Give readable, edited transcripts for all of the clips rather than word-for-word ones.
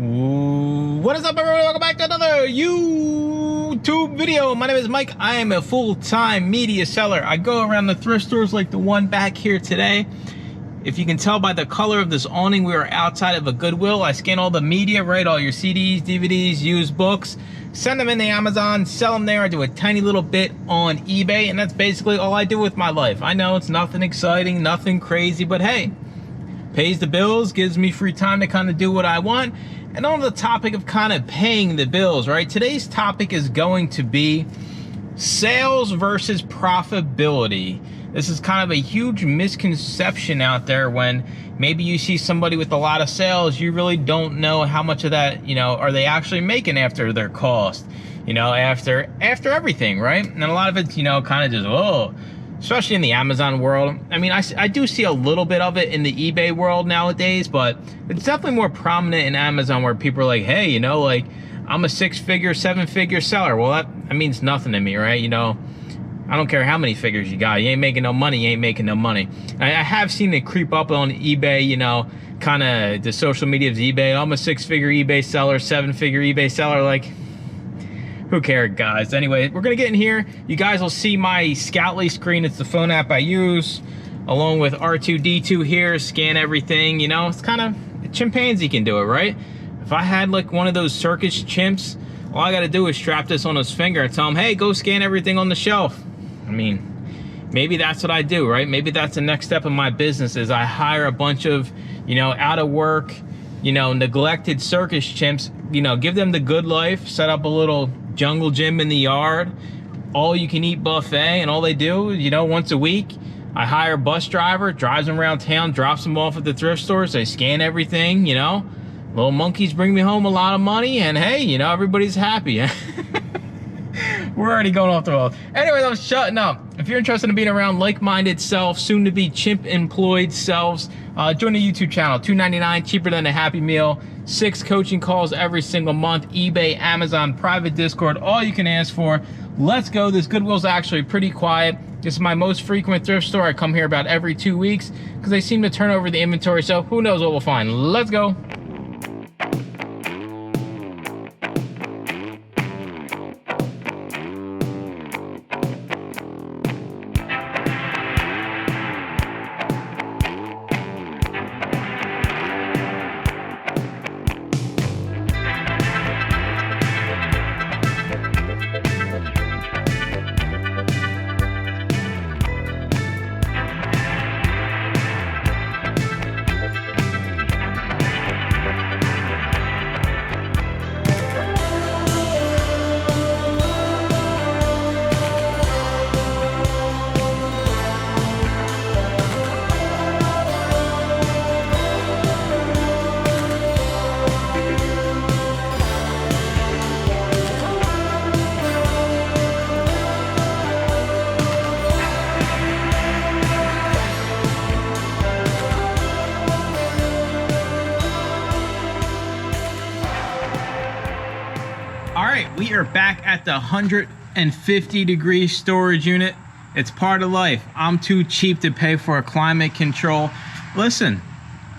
What is up, everyone? Welcome back to another YouTube video. My name is Mike. I am a full-time media seller. I go around the thrift stores like the one back here today. If you can tell by the color of this awning, we are outside of a Goodwill. I scan all the media, right? All your CDs, DVDs, used books, send them in the Amazon, sell them there. I do a tiny little bit on eBay, and that's basically all I do with my life. I know it's nothing exciting, nothing crazy, but hey, pays the bills, gives me free time to kind of do what I want. And on the topic of kind of paying the bills, right? Today's topic is going to be sales versus profitability. This is kind of a huge misconception out there when maybe you see somebody with a lot of sales, you really don't know how much of that, are they actually making after their cost, after everything, right? And a lot of it's, kind of just, oh, especially in the Amazon world. I mean, I do see a little bit of it in the eBay world nowadays, but it's definitely more prominent in Amazon where people are like, hey, like I'm a 6-figure, 7-figure seller. Well, that means nothing to me, right? I don't care how many figures you got. You ain't making no money, you ain't making no money. I have seen it creep up on eBay, kind of the social media of eBay. I'm a 6-figure eBay seller, 7-figure eBay seller. Like, who cares, guys? Anyway, we're gonna get in here. You guys will see my Scoutly screen. It's the phone app I use, along with R2D2 here, scan everything. It's kind of, a chimpanzee can do it, right? If I had like one of those circus chimps, all I gotta do is strap this on his finger and tell him, hey, go scan everything on the shelf. I mean, maybe that's what I do, right? Maybe that's the next step of my business is I hire a bunch of, out of work, neglected circus chimps, give them the good life, set up a little jungle gym in the yard, all you can eat buffet, and all they do, once a week, I hire a bus driver, drives them around town, drops them off at the thrift stores, they scan everything, little monkeys bring me home a lot of money, and hey, everybody's happy. We're already going off the wall. Anyways, I'm shutting up. If you're interested in being around like-minded self, soon to be chimp-employed selves, join the YouTube channel. $2.99, cheaper than a Happy Meal. 6 coaching calls every single month. eBay, Amazon, private Discord, all you can ask for. Let's go. This Goodwill's actually pretty quiet. This is my most frequent thrift store. I come here about every 2 weeks because they seem to turn over the inventory. So who knows what we'll find. Let's go. We are back at the 150-degree storage unit. It's part of life. I'm too cheap to pay for a climate control. Listen,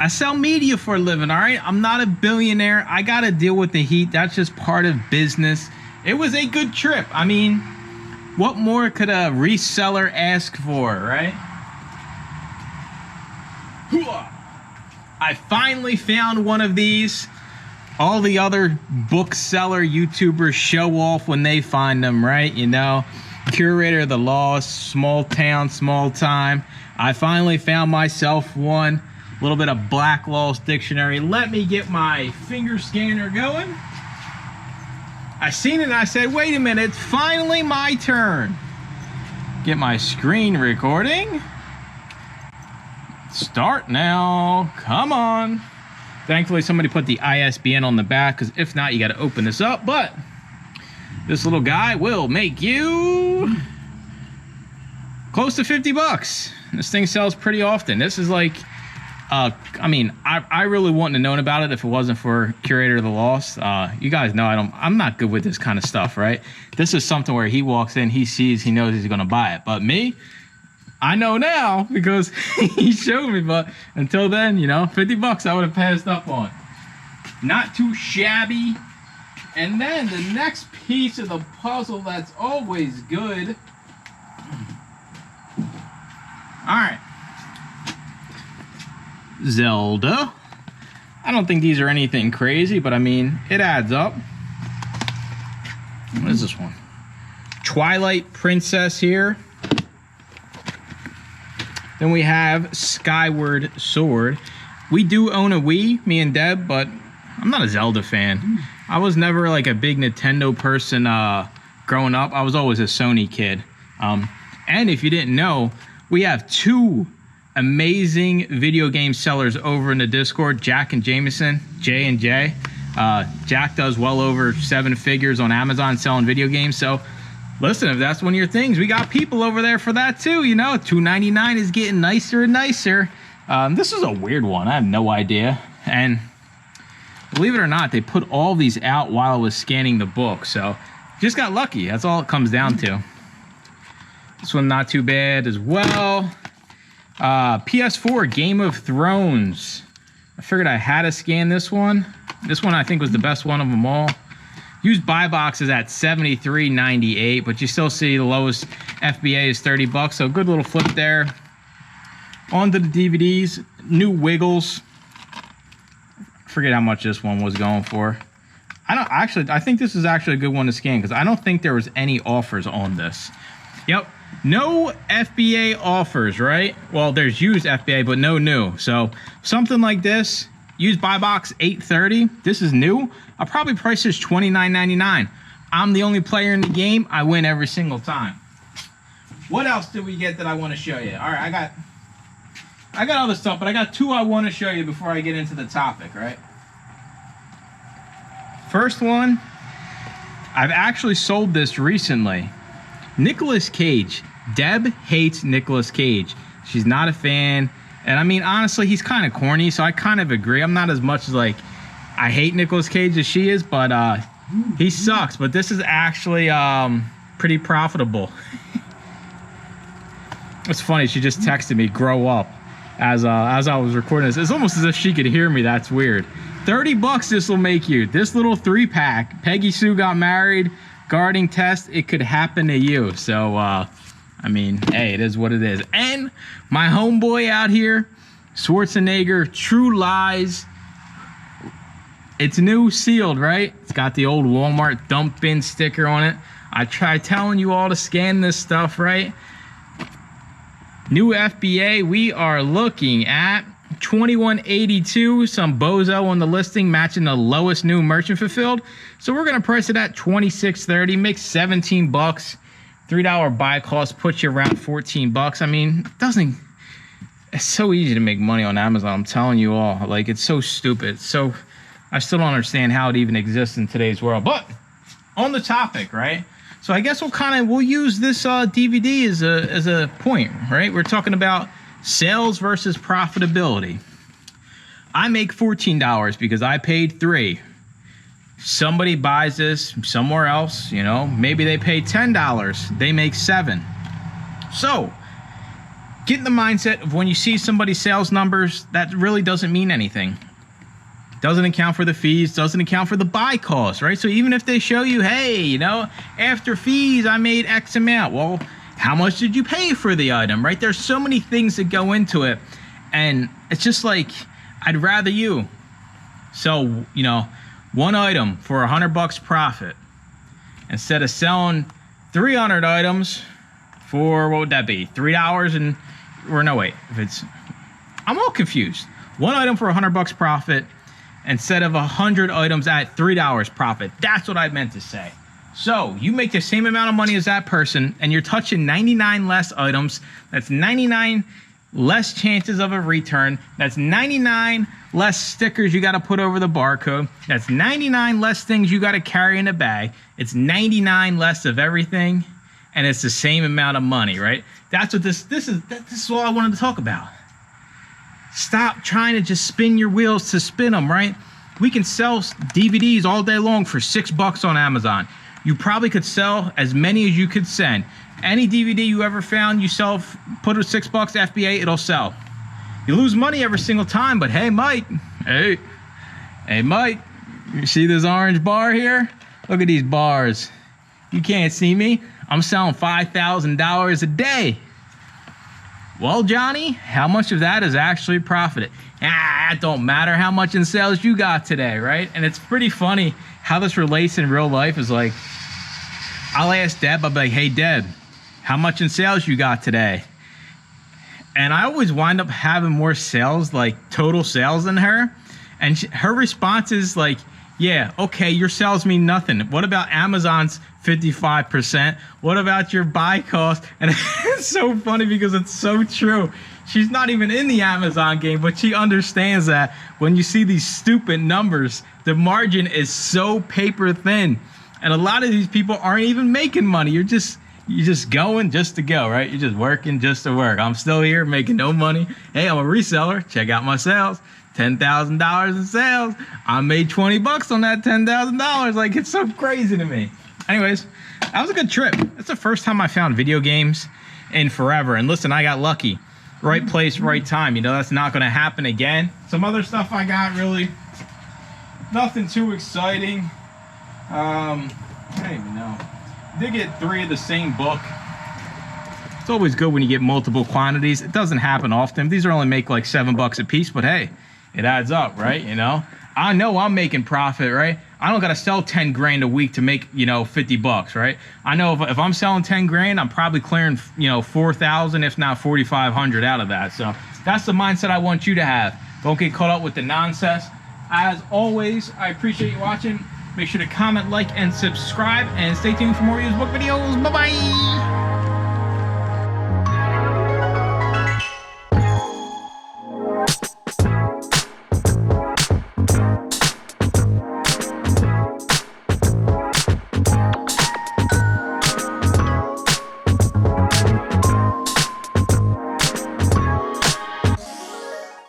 I sell media for a living, all right? I'm not a billionaire. I got to deal with the heat. That's just part of business. It was a good trip. I mean, what more could a reseller ask for, right? I finally found one of these. All the other bookseller YouTubers show off when they find them, right? Curator of the Lost, small town, small time. I finally found myself one. A little bit of Black Lost Dictionary. Let me get my finger scanner going. I seen it and I said, wait a minute, it's finally my turn. Get my screen recording. Start now, come on. Thankfully, somebody put the ISBN on the back, because if not, you got to open this up. But this little guy will make you close to 50 bucks. This thing sells pretty often. This is like, I mean, I really wouldn't have known about it if it wasn't for Curator of the Lost. You guys know I'm not good with this kind of stuff, right? This is something where he walks in, he sees, he knows he's going to buy it. But me, I know now because he showed me, but until then, 50 bucks I would have passed up on. Not too shabby. And then the next piece of the puzzle that's always good. Alright. Zelda. I don't think these are anything crazy, but I mean, it adds up. What is this one? Twilight Princess here. Then we have Skyward Sword. We do own a Wii, me and Deb, but I'm not a Zelda fan. I was never like a big Nintendo person growing up. I was always a Sony kid. And if you didn't know, we have two amazing video game sellers over in the Discord, Jack and Jameson, J and J. Jack does well over 7 figures on Amazon selling video games. So listen, if that's one of your things, we got people over there for that too. You know, $2.99 is getting nicer and nicer. This is a weird one. I have no idea. And believe it or not, they put all these out while I was scanning the book. So just got lucky. That's all it comes down to. This one not too bad as well. PS4 Game of Thrones. I figured I had to scan this one. This one I think was the best one of them all. Used buy box is at $73.98, but you still see the lowest FBA is $30, so good little flip there. On to the DVDs, new Wiggles. Forget how much this one was going for. I think this is actually a good one to scan because I don't think there was any offers on this. Yep. No FBA offers, right? Well, there's used FBA, but no new. So something like this, used buy box $8.30. This is new. I'll probably price this $29.99. I'm the only player in the game. I win every single time. What else did we get that I want to show you? All right, I got other stuff, but I got two I want to show you before I get into the topic, right? First one, I've actually sold this recently. Nicolas Cage. Deb hates Nicolas Cage. She's not a fan. And I mean, honestly, he's kind of corny, so I kind of agree. I'm not as much as like, I hate Nicolas Cage as she is, but he sucks. But this is actually pretty profitable. It's funny, she just texted me, grow up, as I was recording this. It's almost as if she could hear me. That's weird. $30 this will make you. This little 3-pack. Peggy Sue got married. Guarding test, it could happen to you. So, I mean, hey, it is what it is. And my homeboy out here, Schwarzenegger, True Lies. It's new, sealed, right? It's got the old Walmart dump bin sticker on it. I try telling you all to scan this stuff, right? New FBA, we are looking at $21.82, some bozo on the listing, matching the lowest new merchant fulfilled. So we're gonna price it at $26.30, makes $17. $3 buy cost puts you around $14. I mean, it's so easy to make money on Amazon. I'm telling you all, like, it's so stupid. So I still don't understand how it even exists in today's world. But on the topic, right? So I guess we'll use this DVD as a point, right? We're talking about sales versus profitability. I make $14 because I paid $3. Somebody buys this somewhere else, you know, maybe they pay $10, they make $7. So get in the mindset of when you see somebody's sales numbers, that really doesn't mean anything. Doesn't account for the fees, doesn't account for the buy cost, right? So even if they show you, hey, you know, after fees, I made X amount. Well, how much did you pay for the item, right? There's so many things that go into it. And it's just like, I'd rather you sell, you know, one item for $100 profit instead of selling 300 items for, what would that be? $3 and, or no, wait, I'm all confused. One item for $100 profit instead of 100 items at $3 profit. That's what I meant to say. So you make the same amount of money as that person and you're touching 99 less items. That's 99 less chances of a return. That's 99 less stickers you got to put over the barcode. That's 99 less things you got to carry in a bag. It's 99 less of everything, and it's the same amount of money, right? That's what this is all I wanted to talk about. Stop trying to just spin your wheels to spin them, right? We can sell DVDs all day long for $6 on Amazon. You probably could sell as many as you could send. Any DVD you ever found, you sell, put it $6 FBA, it'll sell. You lose money every single time, but hey, Mike, hey, Mike, You see this orange bar here? Look at these bars. You can't see me. I'm selling $5,000 a day. Well, Johnny, how much of that is actually profited? It don't matter how much in sales you got today, right? And it's pretty funny how this relates in real life. Is like, I'll ask Deb, I'll be like, hey, Deb, how much in sales you got today? And I always wind up having more sales, like total sales than her. And her response is like, yeah, okay, your sales mean nothing. What about Amazon's 55%? What about your buy cost? And it's so funny because it's so true. She's not even in the Amazon game, but she understands that when you see these stupid numbers, the margin is so paper thin. And a lot of these people aren't even making money. You're just going just to go, right? You're just working just to work. I'm still here making no money. Hey, I'm a reseller. Check out my sales. $10,000 in sales. I made 20 bucks on that $10,000. Like, it's so crazy to me. Anyways, that was a good trip. That's the first time I found video games in forever. And listen, I got lucky. Right place, right time. You know, that's not going to happen again. Some other stuff I got, really nothing too exciting. I don't even know. I did get 3 of the same book. It's always good when you get multiple quantities. It doesn't happen often. These are only make like $7 a piece, but hey, it adds up, right? You know, I know I'm making profit, right? I don't got to sell 10 grand a week to make, you know, 50 bucks, right? I know if I'm selling 10 grand, I'm probably clearing, you know, 4,000, if not 4,500 out of that. So that's the mindset I want you to have. Don't get caught up with the nonsense. As always, I appreciate you watching. Make sure to comment, like, and subscribe, and stay tuned for more used book videos. Bye-bye.